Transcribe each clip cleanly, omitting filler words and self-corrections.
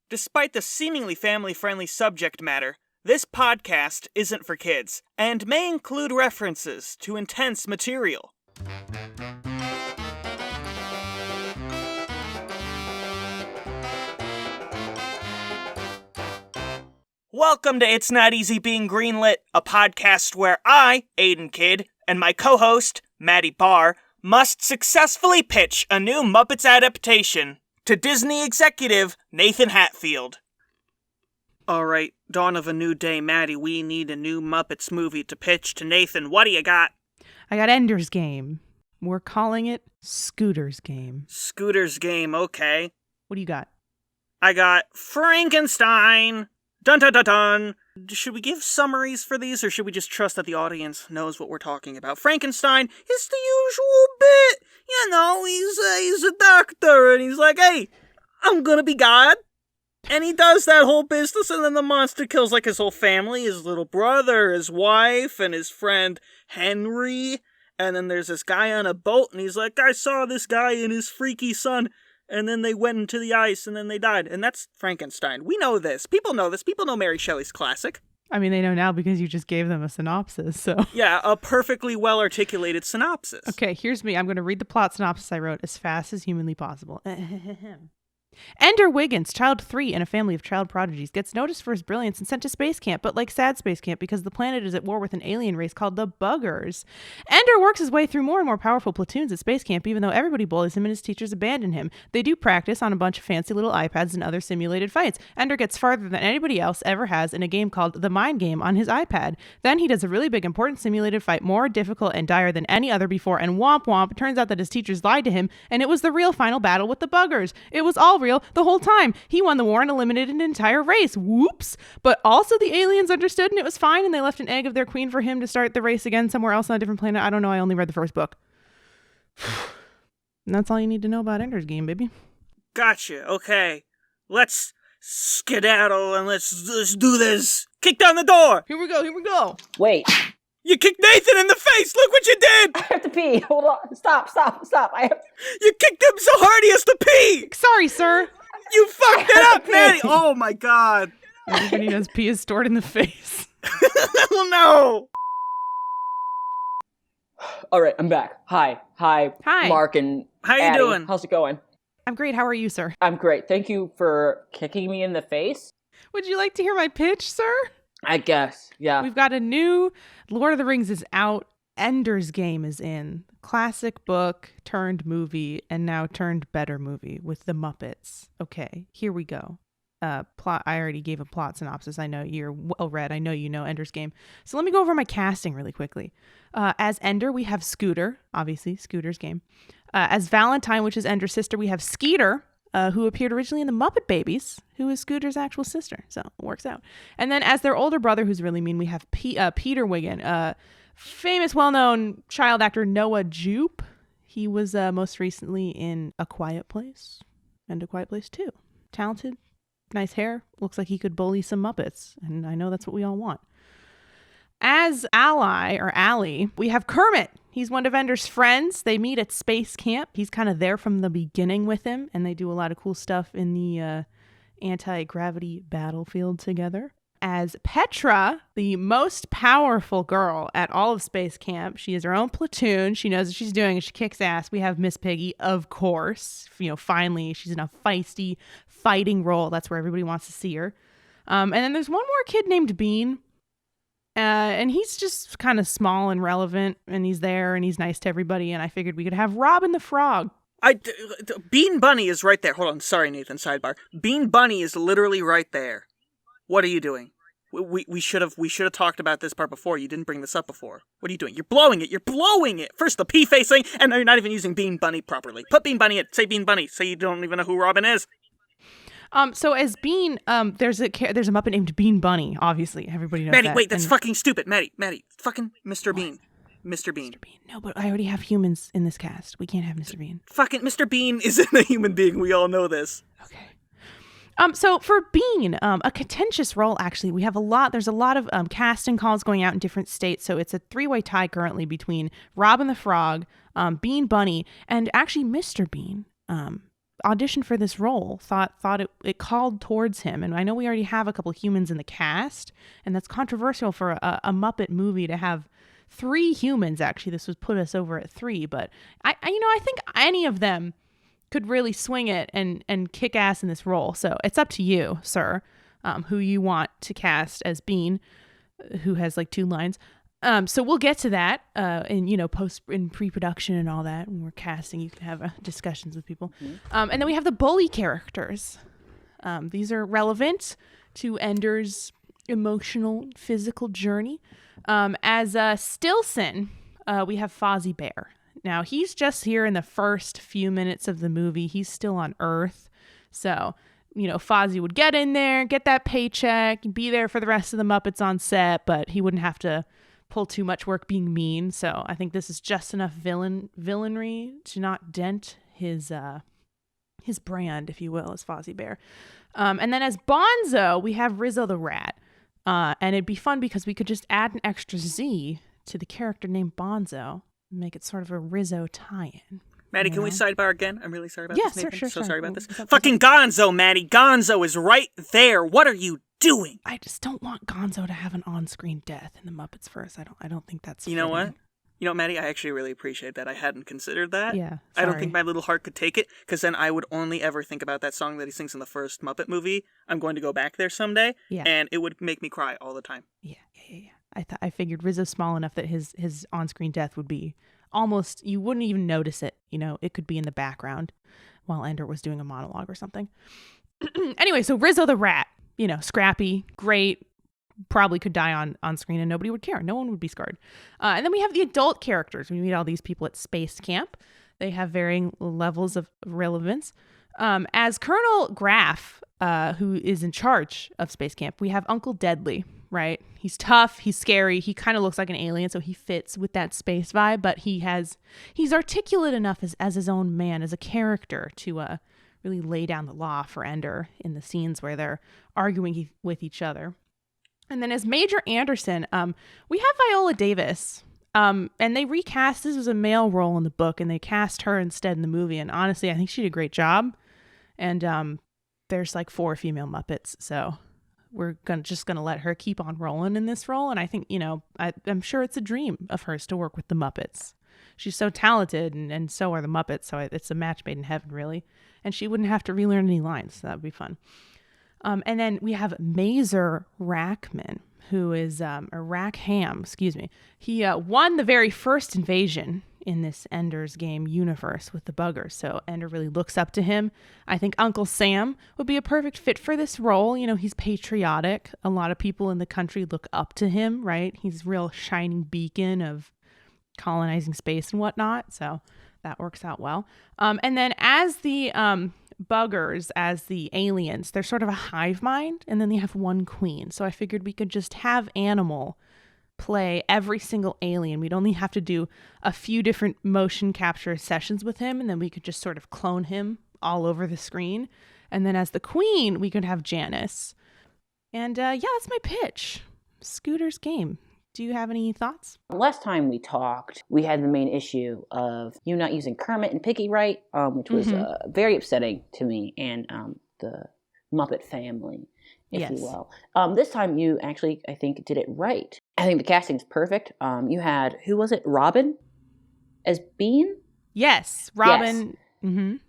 Despite the seemingly family-friendly subject matter, this podcast isn't for kids, and may include references to intense material. Welcome to It's Not Easy Being Greenlit, a podcast where I, Aiden Kidd, and my co-host, Maddie Barr, must successfully pitch a new Muppets adaptation to Disney executive Nathan Hatfield. Alright, dawn of a new day, Maddie, we need a new Muppets movie to pitch to Nathan. What do you got? I got Ender's Game. We're calling it Scooter's Game. Scooter's Game, okay. What do you got? I got Frankenstein. Dun dun dun dun. Should we give summaries for these, or should we just trust that the audience knows what we're talking about? Frankenstein is the usual bit. You know, he's a doctor, and he's like, hey, I'm gonna be God. And he does that whole business, and then the monster kills, like, his whole family, his little brother, his wife, and his friend Henry. And then there's this guy on a boat, and he's like, I saw this guy and his freaky son. And then they went into the ice, and then they died. And that's Frankenstein. We know this. People know this. People know Mary Shelley's classic. I mean, they know now because you just gave them a synopsis, so... Yeah, a perfectly well-articulated synopsis. Okay, here's me. I'm going to read the plot synopsis I wrote as fast as humanly possible. Ender Wiggins, child 3 in a family of child prodigies, gets noticed for his brilliance and sent to space camp, but like sad space camp because the planet is at war with an alien race called the Buggers. Ender works his way through more and more powerful platoons at space camp, even though everybody bullies him and his teachers abandon him. They do practice on a bunch of fancy little iPads and other simulated fights. Ender gets farther than anybody else ever has in a game called The Mind Game on his iPad. Then he does a really big important simulated fight, more difficult and dire than any other before, and womp womp, it turns out that his teachers lied to him, and it was the real final battle with the Buggers. It was all real the whole time. He won the war and eliminated an entire race. Whoops. But also the aliens understood and it was fine, and they left an egg of their queen for him to start the race again somewhere else on a different planet. I don't know. I only read the first book. And that's all you need to know about Ender's Game, baby. Gotcha. Okay. Let's skedaddle and let's do this. Kick down the door. Here we go. Wait. You kicked Nathan in the face. Look what you did. I have to pee. Hold on. Stop. You kicked him so hard he has to pee. Sorry, sir. You fucked it up, Maddie. Oh my god. Everybody knows pee is stored in the face. Oh no. All right, I'm back. Hi, Mark and How you Addie. doing? How's it going? I'm great. How are you, sir? I'm great. Thank you for kicking me in the face. Would you like to hear my pitch, sir? I guess, yeah. We've got a new Lord of the Rings is out. Ender's Game is in. Classic book turned movie and now turned better movie with the Muppets. Okay, here we go. Plot. I already gave a plot synopsis. I know you're well read. I know you know Ender's Game. So let me go over my casting really quickly. As Ender, we have Scooter, obviously Scooter's Game. As Valentine, which is Ender's sister, we have Skeeter, who appeared originally in the Muppet Babies, who is Scooter's actual sister. So it works out. And then as their older brother, who's really mean, we have Peter Wiggin, famous, well-known child actor Noah Jupe. He was most recently in A Quiet Place and A Quiet Place 2. Talented, nice hair, looks like he could bully some Muppets, and I know that's what we all want. As Ally, or Allie, we have Kermit. He's one of Ender's friends. They meet at space camp. He's kind of there from the beginning with him, and they do a lot of cool stuff in the anti-gravity battlefield together. As Petra, the most powerful girl at all of space camp. She has her own platoon. She knows what she's doing and she kicks ass. We have Miss Piggy, of course. You know, finally, she's in a feisty fighting role. That's where everybody wants to see her. And then there's one more kid named Bean. And he's just kind of small and relevant, and he's there and he's nice to everybody. And I figured we could have Robin the Frog. Bean Bunny is right there. Hold on. Sorry, Nathan. Sidebar. Bean Bunny is literally right there. What are you doing? We should have talked about this part before. You didn't bring this up before. What are you doing? You're blowing it. First the P face thing, and now you're not even using Bean Bunny properly. Put Bean Bunny in. Say Bean Bunny. Say you don't even know who Robin is. So as Bean, there's a Muppet named Bean Bunny. Obviously, everybody knows Maddie, that. wait, that's fucking stupid. Maddie, fucking Mr. Bean. Mr. Bean. No, but I already have humans in this cast. We can't have Mr. Bean. Fucking Mr. Bean isn't a human being. We all know this. Okay. So for Bean, a contentious role, actually, there's a lot of casting calls going out in different states. So it's a 3-way tie currently between Robin the Frog, Bean Bunny, and actually Mr. Bean. auditioned for this role thought it called towards him. And I know we already have a couple humans in the cast, and that's controversial for a Muppet movie to have 3 humans. Actually, this would put us over at 3, but I think any of them could really swing it and kick ass in this role. So it's up to you, sir, who you want to cast as Bean, who has like 2 lines. So we'll get to that in pre-production and all that. When we're casting, you can have discussions with people. And then we have the bully characters. These are relevant to Ender's emotional, physical journey. As Stilson, we have Fozzie Bear. Now, he's just here in the first few minutes of the movie. He's still on Earth. So, Fozzie would get in there, get that paycheck, be there for the rest of the Muppets on set, but he wouldn't have to pull too much work being mean. So I think this is just enough villainry to not dent his brand, if you will, as Fozzie Bear. And then as Bonzo, we have Rizzo the Rat. And it'd be fun because we could just add an extra Z to the character named Bonzo and make it sort of a Rizzo tie-in. Maddie, can we sidebar again? I'm really sorry about this, Nathan. Sure. Sorry about this. Fucking Gonzo, Maddie. Gonzo is right there. What are you doing? I just don't want Gonzo to have an on-screen death in the Muppets first. I don't think that's You know what? Maddie, I actually really appreciate that. I hadn't considered that. Yeah, sorry. I don't think my little heart could take it, because then I would only ever think about that song that he sings in the first Muppet movie. I'm going to go back there someday, and it would make me cry all the time. Yeah. I figured Rizzo's small enough that his on-screen death would be almost, you wouldn't even notice it. It could be in the background while Ender was doing a monologue or something. Anyway, so Rizzo the Rat, scrappy, great, probably could die on screen and nobody would care. No one would be scarred. And then we have the adult characters. We meet all these people at space camp. They have varying levels of relevance. As Colonel Graff, who is in charge of space camp, we have Uncle Deadly, right? He's tough, he's scary, he kind of looks like an alien, so he fits with that space vibe, but he's articulate enough as his own man, as a character, to really lay down the law for Ender in the scenes where they're arguing with each other. And then as Major Anderson, we have Viola Davis, and they recast, this was a male role in the book, and they cast her instead in the movie, and honestly, I think she did a great job. And there's like 4 female Muppets, so we're just gonna let her keep on rolling in this role. And I think, I'm sure it's a dream of hers to work with the Muppets. She's so talented, and so are the Muppets, so it's a match made in heaven, really. And she wouldn't have to relearn any lines, so that would be fun. And then we have Mazer Rackman, who is, or Rackham, excuse me. He won the very first invasion in this Ender's Game universe with the Buggers, so Ender really looks up to him. I think Uncle Sam would be a perfect fit for this role. He's patriotic. A lot of people in the country look up to him, right? He's a real shining beacon of colonizing space and whatnot, so that works out well. And then as the Buggers, as the aliens, they're sort of a hive mind, and then they have one queen. So I figured we could just have Animal play every single alien. We'd only have to do a few different motion capture sessions with him, and then we could just sort of clone him all over the screen. And then as the queen, we could have Janice. And that's my pitch. Scooter's Game. Do you have any thoughts? Last time we talked, we had the main issue of you not using Kermit and Piggy right, which was very upsetting to me and the Muppet family, if you will. This time you actually, I think, did it right. I think the casting is perfect. You had, who was it, Robin as Bean? Yes, Robin. Yes.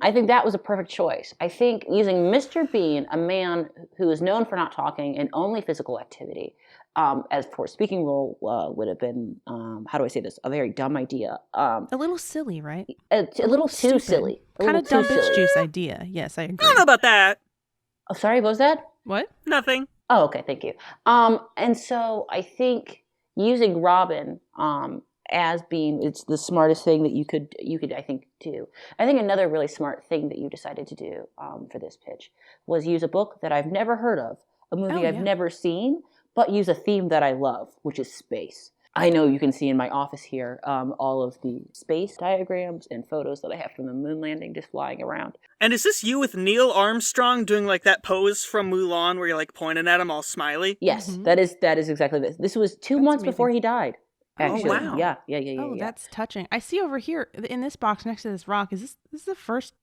I think that was a perfect choice. I think using Mr. Bean, a man who is known for not talking and only physical activity, as for a speaking role would have been, how do I say this, a very dumb idea. A little silly, right? A little too silly. Kind of dumb bitch juice idea. Yes, I agree. I don't know about that. Oh, sorry, what was that? What? Nothing. Oh, okay, thank you. And so I think using Robin as being, it's the smartest thing that you could I think do. I think another really smart thing that you decided to do for this pitch was use a book that I've never heard of, a movie I've never seen, but use a theme that I love, which is space. I know you can see in my office here all of the space diagrams and photos that I have from the moon landing just flying around. And is this you with Neil Armstrong doing like that pose from Mulan where you're like pointing at him all smiley? Yes, that is exactly this. This was 2 months before he died. Actually. Oh, wow. Yeah. Oh, that's touching. I see over here in this box next to this rock, is this the first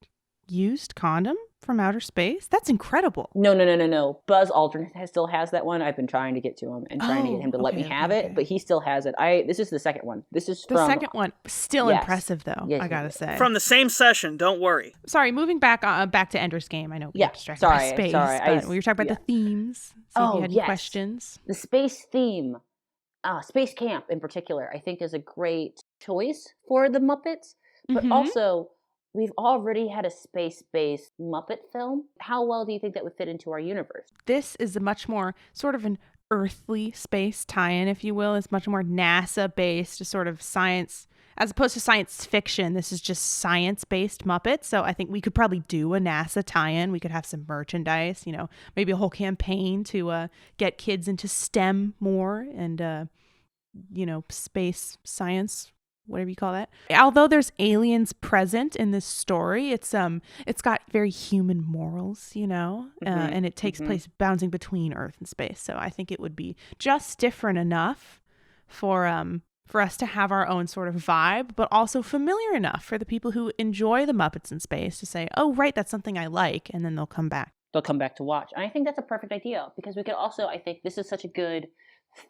used condom from outer space? That's incredible. No. Buzz Aldrin still has that one. I've been trying to get to him and trying to get him to let me have it, but he still has it. This is the second one. This is the second one. Still impressive, though, I gotta say. From the same session, don't worry. Sorry, moving back to Ender's Game. I know we got distracted by space, but we were talking about the themes. So if you had any questions. The space theme, Space Camp in particular, I think is a great choice for the Muppets, but also we've already had a space-based Muppet film. How well do you think that would fit into our universe? This is a much more sort of an earthly space tie-in, if you will. It's much more NASA-based, sort of science, as opposed to science fiction. This is just science-based Muppets. So I think we could probably do a NASA tie-in. We could have some merchandise, maybe a whole campaign to get kids into STEM more and, space science, whatever you call that. Although there's aliens present in this story, it's got very human morals, and it takes place bouncing between Earth and space. So I think it would be just different enough for us to have our own sort of vibe, but also familiar enough for the people who enjoy the Muppets in space to say, oh, right, that's something I like, and then they'll come back. They'll come back to watch. And I think that's a perfect idea because we could also, I think this is such a good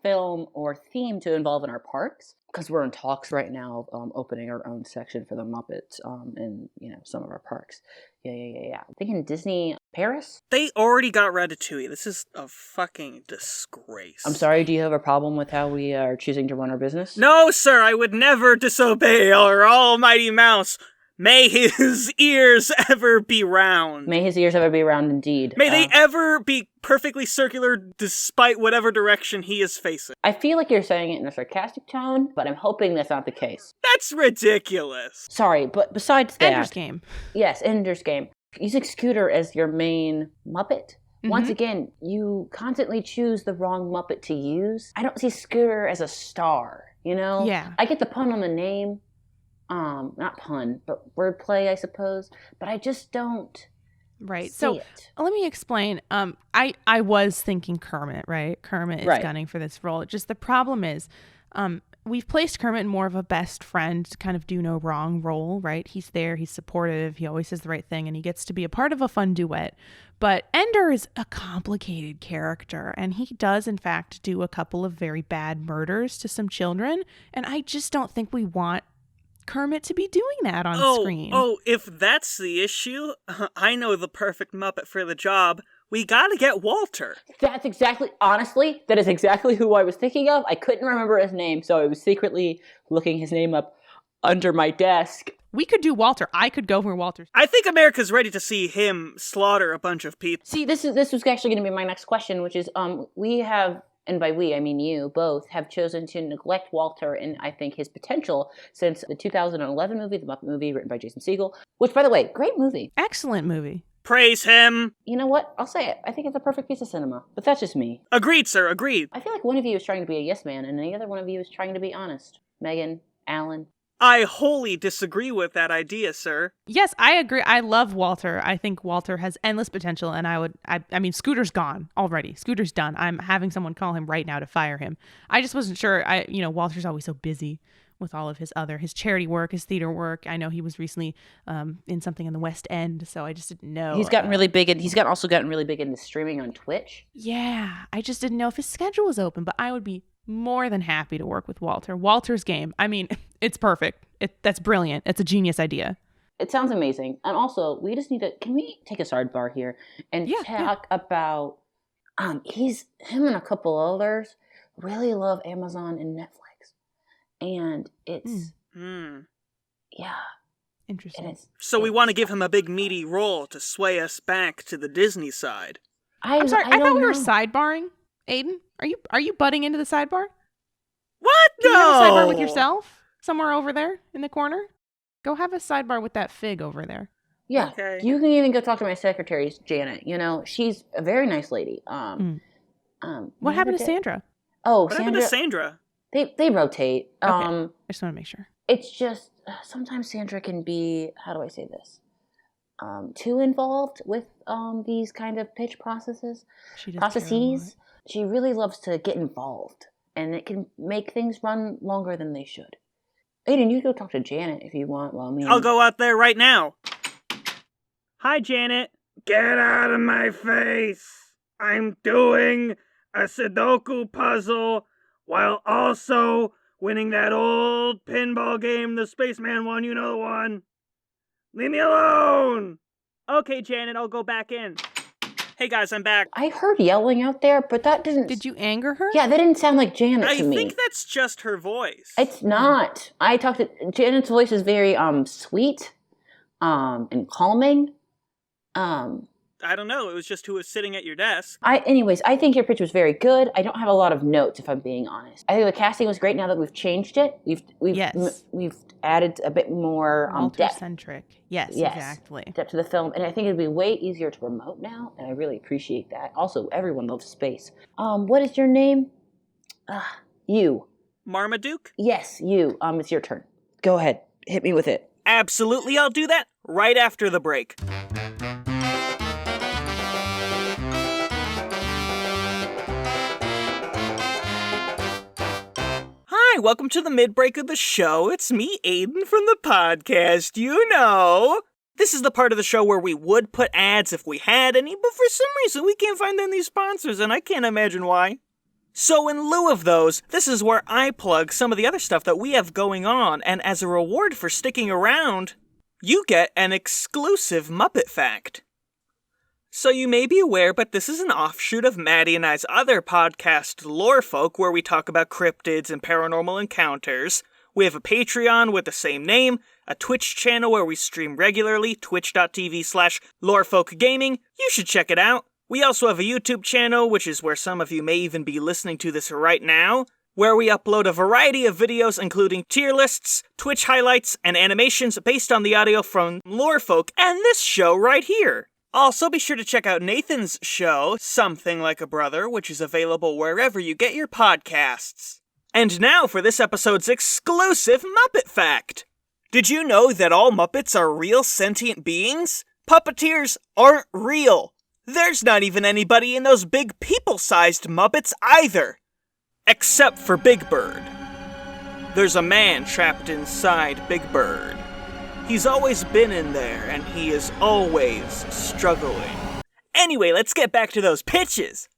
film or theme to involve in our parks because we're in talks right now of opening our own section for the Muppets in some of our parks. Yeah. I'm thinking Disney Paris. They already got Ratatouille. This is a fucking disgrace. I'm sorry, do you have a problem with how we are choosing to run our business? No, sir, I would never disobey our almighty mouse. May his ears ever be round. May his ears ever be round indeed. May they ever be perfectly circular despite whatever direction he is facing. I feel like you're saying it in a sarcastic tone, but I'm hoping that's not the case. That's ridiculous. Sorry, but besides that... Ender's Game. Yes, Ender's Game. Using Scooter as your main Muppet. Once again, you constantly choose the wrong Muppet to use. I don't see Scooter as a star, Yeah. I get the pun on the name. Not pun, but wordplay, I suppose. But I just don't see it. Let me explain. I was thinking Kermit, right? Kermit is gunning for this role. Just the problem is, we've placed Kermit in more of a best friend, kind of do no wrong role, right? He's there, he's supportive, he always says the right thing, and he gets to be a part of a fun duet. But Ender is a complicated character, and he does, in fact, do a couple of very bad murders to some children, and I just don't think we want Kermit to be doing that on screen. Oh, if that's the issue, I know the perfect Muppet for the job. We gotta get Walter. That is exactly who I was thinking of. I couldn't remember his name, so I was secretly looking his name up under my desk. We could do Walter. I could go for Walter. I think America's ready to see him slaughter a bunch of people. See, this was actually going to be my next question, which is, we have... And by we, I mean you both, have chosen to neglect Walter and I think his potential since the 2011 movie, The Muppet Movie, written by Jason Segel, which, by the way, great movie. Excellent movie. Praise him. You know what? I'll say it. I think it's a perfect piece of cinema, but that's just me. Agreed, sir. Agreed. I feel like one of you is trying to be a yes man and the other one of you is trying to be honest. Megan, Alan. I wholly disagree with that idea, sir. Yes, I agree. I love Walter. I think Walter has endless potential, and I mean, Scooter's gone already. Scooter's done. I'm having someone call him right now to fire him. I just wasn't sure. Walter's always so busy with all of his charity work, his theater work. I know he was recently in something in the West End, so I just didn't know. He's gotten really big, and he's also gotten really big into streaming on Twitch. Yeah, I just didn't know if his schedule was open, but I would be more than happy to work with Walter. Walter's Game. I mean, it's perfect. That's brilliant. It's a genius idea. It sounds amazing. And also, we just need to... Can we take a sidebar here and talk about... him and a couple others really love Amazon and Netflix. And it's... Yeah. Interesting. So we want to give him a big meaty role to sway us back to the Disney side. I'm sorry, I thought we were sidebarring. Aiden, are you butting into the sidebar? What? Do you have a sidebar with yourself somewhere over there in the corner? Go have a sidebar with that fig over there. Yeah, okay. You can even go talk to my secretary, Janet. She's a very nice lady. What happened to Sandra? Oh, what happened to Sandra? They rotate. Okay. I just want to make sure. It's just sometimes Sandra can be, how do I say this? Too involved with these kind of pitch processes. She really loves to get involved, and it can make things run longer than they should. Aiden, you go talk to Janet if you want. I'll go out there right now. Hi, Janet. Get out of my face! I'm doing a Sudoku puzzle while also winning that old pinball game the Spaceman won, you know the one. Leave me alone! Okay, Janet, I'll go back in. Hey guys, I'm back. I heard yelling out there, but that didn't... Did you anger her? Yeah, that didn't sound like Janet to me. I think that's just her voice. It's not. I talked to... Janet's voice is very, sweet, and calming. I don't know, it was just who was sitting at your desk. Anyways, I think your pitch was very good. I don't have a lot of notes, if I'm being honest. I think the casting was great now that we've changed it. We've added a bit more depth. Walter-centric. Yes, exactly. Depth to the film, and I think it'd be way easier to promote now, and I really appreciate that. Also, everyone loves space. What is your name? You. Marmaduke? Yes, you. It's your turn. Go ahead. Hit me with it. Absolutely, I'll do that right after the break. Hi, welcome to the mid-break of the show. It's me, Aiden, from the podcast, you know. This is the part of the show where we would put ads if we had any, but for some reason we can't find any sponsors, and I can't imagine why. So in lieu of those, this is where I plug some of the other stuff that we have going on, and as a reward for sticking around, you get an exclusive Muppet Fact. So you may be aware, but this is an offshoot of Maddie and I's other podcast, Lorefolk, where we talk about cryptids and paranormal encounters. We have a Patreon with the same name, a Twitch channel where we stream regularly, twitch.tv/lorefolkgaming. You should check it out. We also have a YouTube channel, which is where some of you may even be listening to this right now, where we upload a variety of videos including tier lists, Twitch highlights, and animations based on the audio from Lorefolk and this show right here. Also, be sure to check out Nathan's show, Something Like a Brother, which is available wherever you get your podcasts. And now for this episode's exclusive Muppet Fact. Did you know that all Muppets are real sentient beings? Puppeteers aren't real. There's not even anybody in those big people-sized Muppets either. Except for Big Bird. There's a man trapped inside Big Bird. He's always been in there, and he is always struggling. Anyway, let's get back to those pitches.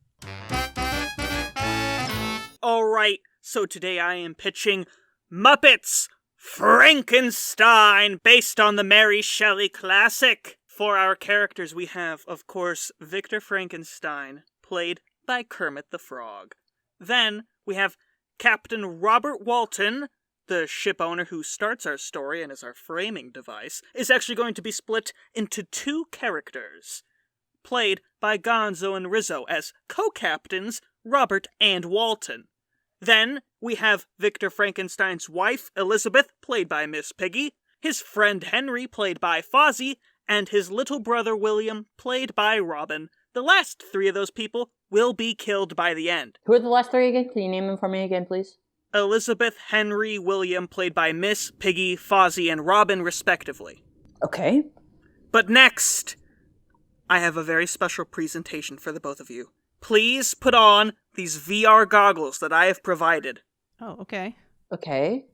Alright, so today I am pitching Muppets Frankenstein, based on the Mary Shelley classic. For our characters, we have, of course, Victor Frankenstein, played by Kermit the Frog. Then, we have Captain Robert Walton. The ship owner who starts our story and is our framing device is actually going to be split into two characters, played by Gonzo and Rizzo as co-captains Robert and Walton. Then we have Victor Frankenstein's wife, Elizabeth, played by Miss Piggy, his friend Henry, played by Fozzie, and his little brother William, played by Robin. The last three of those people will be killed by the end. Who are the last three again? Can you name them for me again, please? Elizabeth, Henry, William, played by Miss Piggy, Fozzie, and Robin, respectively. Okay. But next, I have a very special presentation for the both of you. Please put on these VR goggles that I have provided. Oh, okay. Okay.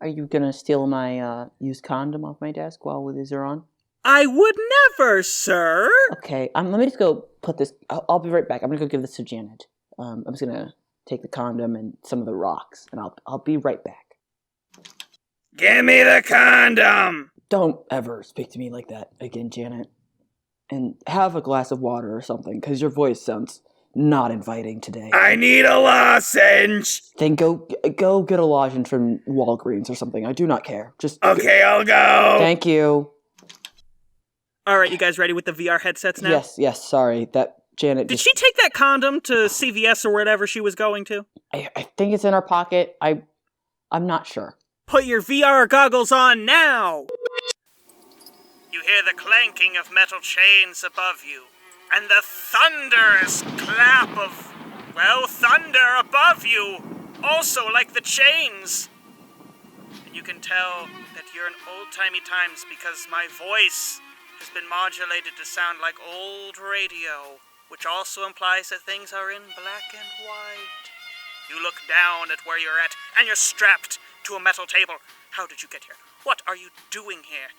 Are you gonna steal my used condom off my desk while these are on? I would never, sir! Okay, let me just go put this... I'll be right back. I'm gonna go give this to Janet. I'm just gonna take the condom and some of the rocks, and I'll be right back. Give me the condom! Don't ever speak to me like that again, Janet. And have a glass of water or something, because your voice sounds not inviting today. I need a lozenge! Then go get a lozenge from Walgreens or something. I do not care. Just... Okay, I'll go! Thank you. Alright, you guys ready with the VR headsets now? Yes, sorry. That Janet Did she take that condom to CVS or wherever she was going to? I think it's in her pocket. I'm not sure. Put your VR goggles on now! You hear the clanking of metal chains above you, and the thunderous clap of, thunder above you, also like the chains. And you can tell that you're in old-timey times because my voice has been modulated to sound like old radio, which also implies that things are in black and white. You look down at where you're at, and you're strapped to a metal table. How did you get here? What are you doing here?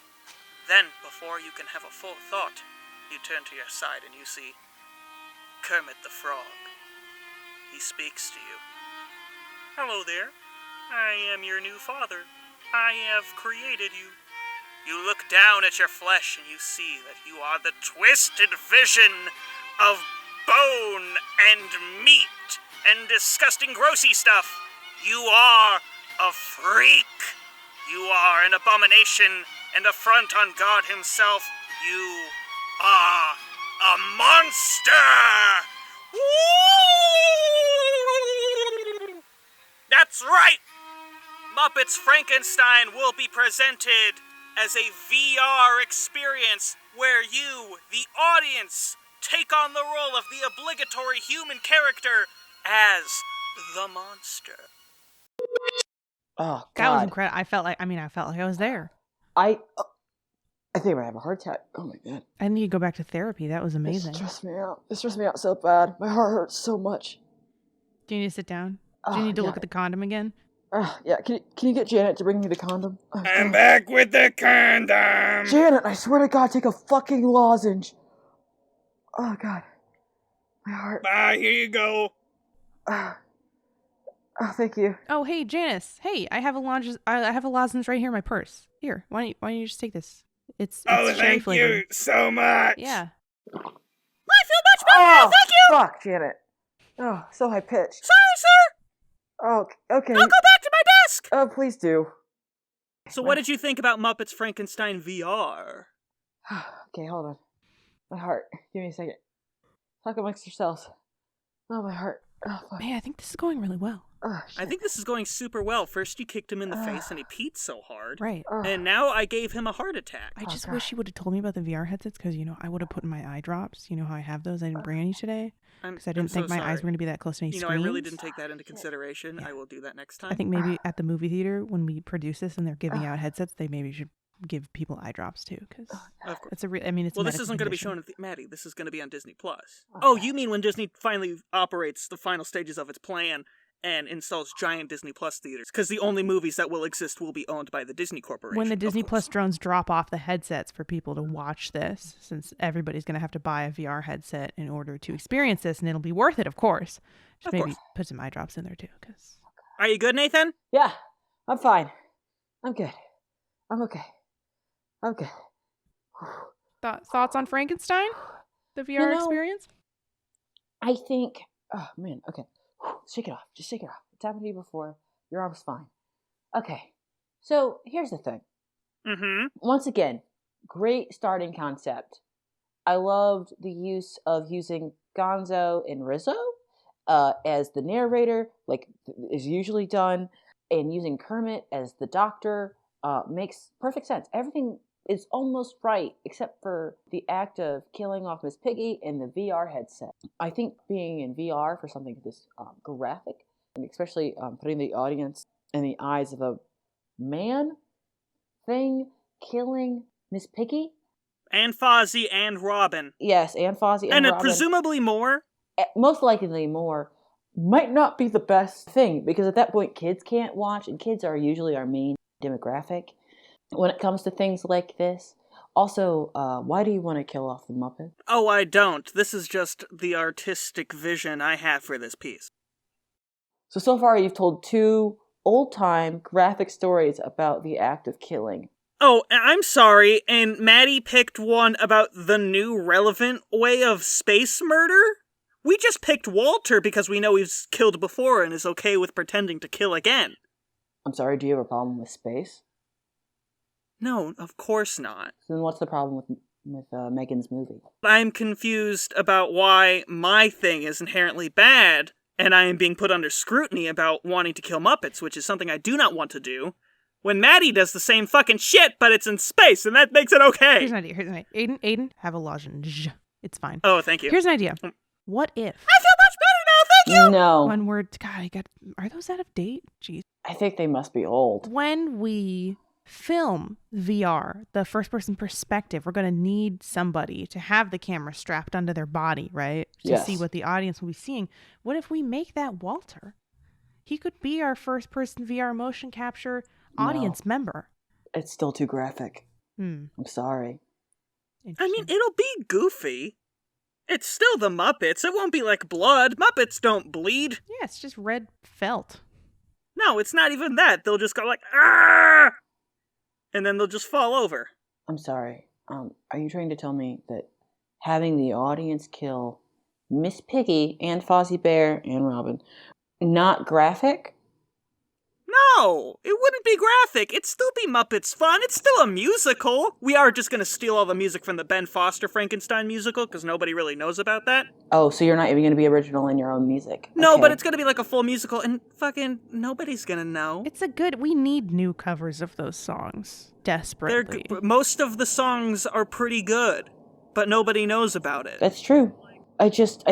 Then, before you can have a full thought, You turn to your side and you see Kermit the Frog. He speaks to you. Hello there. I am your new father. I have created you. You look down at your flesh and you see that you are the twisted vision of bone and meat and disgusting grossy stuff. You are a freak. You are an abomination and affront on God himself. You are a monster! Woo! That's right! Muppets Frankenstein will be presented as a VR experience where you, the audience, take on the role of the obligatory human character as the monster. Oh, God. That was incredible. I felt like I was there. I think I might have a heart attack. Oh, my God. I need to go back to therapy. That was amazing. It stressed me out. It stressed me out so bad. My heart hurts so much. Do you need to sit down? Do you need to look at the condom again? Yeah, can you get Janet to bring me the condom? I'm back with the condom! Janet, I swear to God, take a fucking lozenge. Oh, God. My heart. Here you go. Oh, thank you. Oh, hey, Janice. Hey, I have a lozenge right here in my purse. Here, why don't you just take this? It's cherry flavored. so much. Yeah. I feel much better. Thank you. Fuck, Janet. Oh, so high pitched. Sorry, sir. Oh, okay. I'll go back to my desk. Oh, please do. So, what did you think about Muppets Frankenstein VR? Okay, hold on. My heart. Give me a second. Talk amongst yourselves. Oh, my heart. Oh, fuck. Man, I think this is going really well. Oh, shit. I think this is going super well. First, you kicked him in the face and he peed so hard. Right. And now I gave him a heart attack. I just God. wish you would have told me about the VR headsets because, I would have put in my eye drops. You know how I have those? I didn't bring any today because I didn't think my eyes were going to be that close to any I screens. really didn't take that into consideration. Yeah. I will do that next time. I think maybe at the movie theater when we produce this and they're giving out headsets, they maybe should give people eye drops too because Of course. it's a real. I mean, it's Well, a this medical isn't going to be condition. shown at Maddie. This is going to be on Disney Plus. Oh, you mean when Disney finally operates the final stages of its plan and installs giant Disney Plus theaters? Because the only movies that will exist will be owned by the Disney Corporation. When the of Disney course. Plus drones drop off the headsets for people to watch this, since everybody's going to have to buy a VR headset in order to experience this, and it'll be worth it, of course. Just Of maybe course. put some eye drops in there too, because Are you good, Nathan? Yeah, I'm fine. I'm good. I'm okay. I'm good. thoughts on Frankenstein, the VR experience. I think. Oh, man. Okay. Shake it off. Just shake it off. It's happened to you before. Your arm's fine. Okay. So here's the thing. Mm-hmm. Once again, great starting concept. I loved the use of using Gonzo and Rizzo as the narrator, like is usually done, and using Kermit as the doctor makes perfect sense. Everything is almost right, except for the act of killing off Miss Piggy and the VR headset. I think being in VR for something this graphic, and especially putting the audience in the eyes of a man thing killing Miss Piggy. And Fozzie and Robin. Yes, and Fozzie and Robin. Presumably more. Most likely more. Might not be the best thing, because at that point kids can't watch, and kids are usually our main demographic when it comes to things like this. Also, why do you want to kill off the Muppet? Oh, I don't. This is just the artistic vision I have for this piece. So far you've told 2 old-time graphic stories about the act of killing. Oh, I'm sorry, and Maddie picked one about the new relevant way of space murder? We just picked Walter because we know he's killed before and is okay with pretending to kill again. I'm sorry, do you have a problem with space? No, of course not. So then what's the problem with Megan's movie? I'm confused about why my thing is inherently bad, and I am being put under scrutiny about wanting to kill Muppets, which is something I do not want to do, when Maddie does the same fucking shit, but it's in space, and that makes it okay. Here's an idea. Aiden, have a lozenge. It's fine. Oh, thank you. Here's an idea. What if I feel much better now, thank you! No. one word? God, are those out of date? Jeez. I think they must be old. When we film VR, the first-person perspective, we're going to need somebody to have the camera strapped onto their body, right? To Yes. see what the audience will be seeing. What if we make that Walter? He could be our first-person VR motion capture audience member. It's still too graphic. Hmm. I'm sorry. I mean, Interesting. it'll be goofy. It's still the Muppets. It won't be like blood. Muppets don't bleed. Yeah, it's just red felt. No, it's not even that. They'll just go like, ah! And then they'll just fall over. I'm sorry. Are you trying to tell me that having the audience kill Miss Piggy and Fozzie Bear and Robin not graphic? No, it wouldn't be graphic. It'd still be Muppets fun. It's still a musical. We are just going to steal all the music from the Ben Foster Frankenstein musical because nobody really knows about that. Oh, so you're not even going to be original in your own music? No, Okay. but it's going to be like a full musical and fucking nobody's going to know. It's a good. We need new covers of those songs desperately. Most of the songs are pretty good, but nobody knows about it. That's true. I just,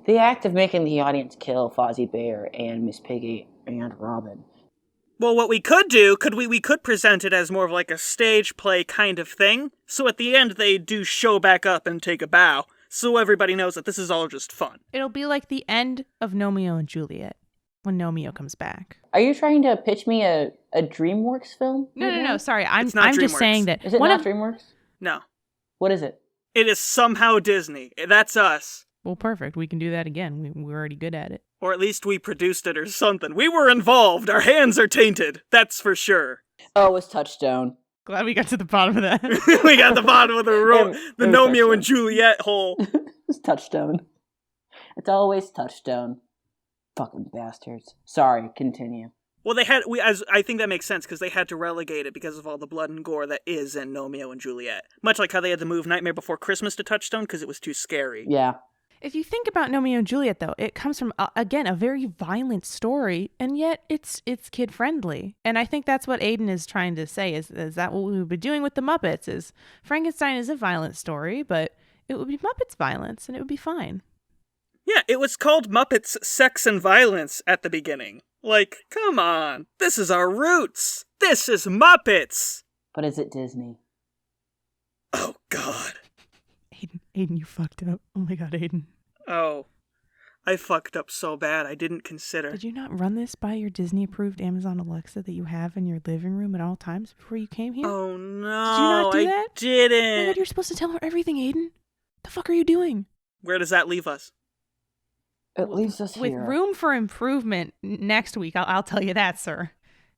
the act of making the audience kill Fozzie Bear and Miss Piggy and Robin. Well, what we could do, we could present it as more of like a stage play kind of thing. So at the end, they do show back up and take a bow, so everybody knows that this is all just fun. It'll be like the end of Romeo and Juliet when Romeo comes back. Are you trying to pitch me a DreamWorks film? No. Sorry, I'm It's not just DreamWorks. saying that Is it one not of DreamWorks? No, What is it? it is somehow Disney. That's us. well, perfect. We can do that again. We're already good at it. Or at least we produced it or something. We were involved. Our hands are tainted. That's for sure. Oh, it's Touchstone. Glad we got to the bottom of that. We got the bottom of the road. The It was Romeo and Touchstone. Juliet hole. It's Touchstone. It's always Touchstone. Fucking bastards. Sorry, continue. Well, I think that makes sense because they had to relegate it because of all the blood and gore that is in Romeo and Juliet. Much like how they had to move Nightmare Before Christmas to Touchstone because it was too scary. Yeah. If you think about Romeo and Juliet, though, it comes from, again, a very violent story, and yet it's kid-friendly. And I think that's what Aiden is trying to say, is that what we've been doing with the Muppets, is Frankenstein is a violent story, but it would be Muppets violence, and it would be fine. Yeah, it was called Muppets Sex and Violence at the beginning. Like, come on. This is our roots. This is Muppets. But is it Disney? Oh, God. Aiden, you fucked up. Oh my god, Aiden. Oh. I fucked up so bad I didn't consider. Did you not run this by your Disney-approved Amazon Alexa that you have in your living room at all times before you came here? Oh, no. not do I that? didn't. I thought you're supposed to tell her everything, Aiden. The fuck are you doing? Where does that leave us? It leaves us With here. room for improvement next week, I'll tell you that, sir.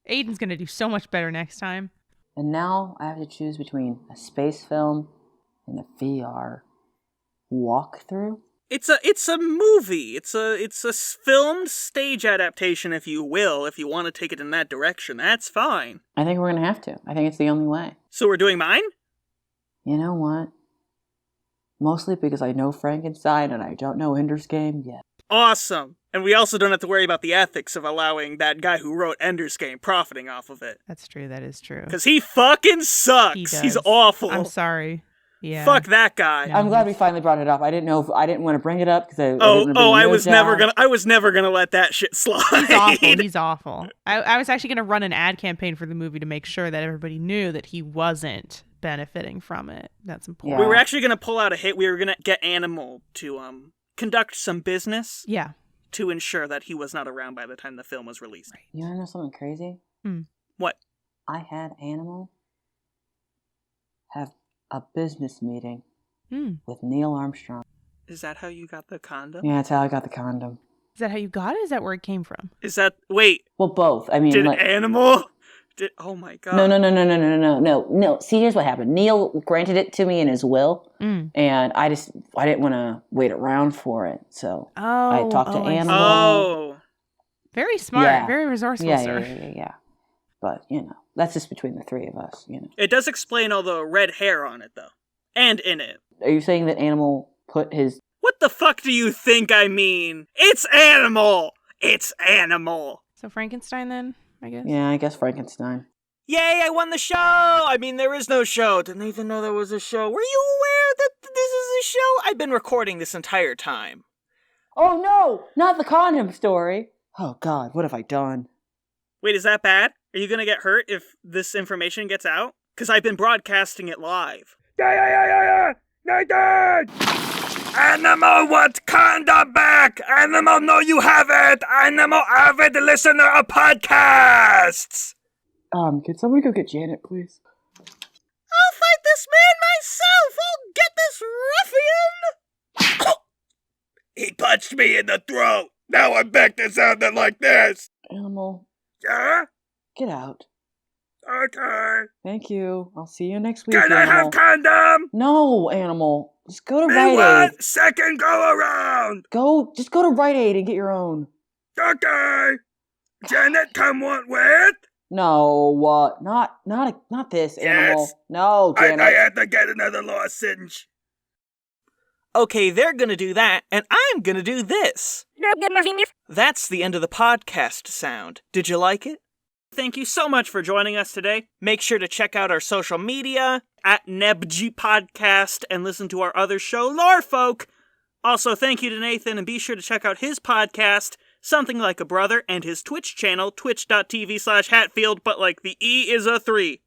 Aiden's going to do so much better next time. And now I have to choose between a space film and a VR walkthrough. It's a movie. It's a filmed stage adaptation, if you will. If you want to take it in that direction, that's fine. I think we're going to have to. I think it's the only way. So we're doing mine? You know what? Mostly because I know Frankenstein and I don't know Ender's Game yet. Awesome. And we also don't have to worry about the ethics of allowing that guy who wrote Ender's Game profiting off of it. That's true. That is true. Because he fucking sucks. He does. He's awful. I'm sorry. Yeah. Fuck that guy. No. I'm glad we finally brought it up. I didn't want to bring it up because I I was never gonna let that shit slide. He's awful. He's awful. I was actually going to run an ad campaign for the movie to make sure that everybody knew that he wasn't benefiting from it. That's important. We were actually gonna pull out a hit. We were gonna get Animal to conduct some business Yeah. to ensure that he was not around by the time the film was released. You want to know something crazy? What? I had Animal have a business meeting with Neil Armstrong. Is that how you got the condom? Yeah, that's how I got the condom. Is that how you got it? Is that where it came from? Is that wait? Well, both. I mean, Did like, Animal? Oh my god! No. See, here's what happened. Neil granted it to me in his will, and I didn't want to wait around for it, so I talked to I see. Animal. Oh, Very smart. Yeah. Very resourceful, sir. Yeah. But that's just between the three of us. it does explain all the red hair on it though, and in it. Are you saying that Animal put his? What the fuck do you think I mean? It's Animal. It's Animal. So Frankenstein then, I guess? Yeah, I guess Frankenstein. Yay, I won the show! I mean, there is no show. Didn't even know there was a show. Were you aware that this is a show? I've been recording this entire time. Oh no, not the condom story. Oh God, what have I done? Wait, is that bad? Are you gonna get hurt if this information gets out? Because I've been broadcasting it live. Yeah! Nathan! Animal want condom back! Animal know you have it! Animal avid listener of podcasts! Can somebody go get Janet, please? I'll fight this man myself! I'll get this ruffian! He punched me in the throat. Now I'm back to sounding like this. Animal, Yeah? get out. Okay. Thank you. I'll see you next week, Can I Animal. have condom? No, Animal. Just go to Me Rite Aid. what? Second go around. Just go to Rite Aid and get your own. Okay. Janet, come on with? No, what? Not this, Animal. Yes. No, I Janet. had to get another lozenge. Okay, they're gonna do that, and I'm gonna do this. That's the end of the podcast sound. Did you like it? Thank you so much for joining us today. Make sure to check out our social media at NebG Podcast and listen to our other show, Lorefolk. Also, thank you to Nathan, and be sure to check out his podcast, Something Like a Brother, and his Twitch channel, twitch.tv/Hatfield, but the E is a 3.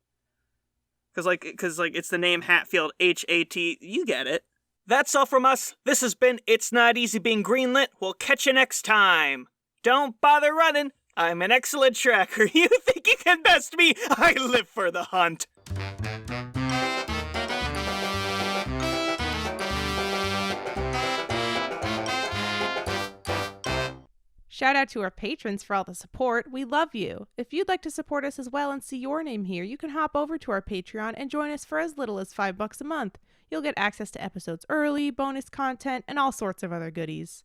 Cause it's the name Hatfield, H-A-T, you get it. That's all from us. This has been It's Not Easy Being Greenlit. We'll catch you next time. Don't bother running. I'm an excellent tracker. You think you can best me? I live for the hunt. Shout out to our patrons for all the support. We love you. If you'd like to support us as well and see your name here, you can hop over to our Patreon and join us for as little as $5 a month. You'll get access to episodes early, bonus content, and all sorts of other goodies.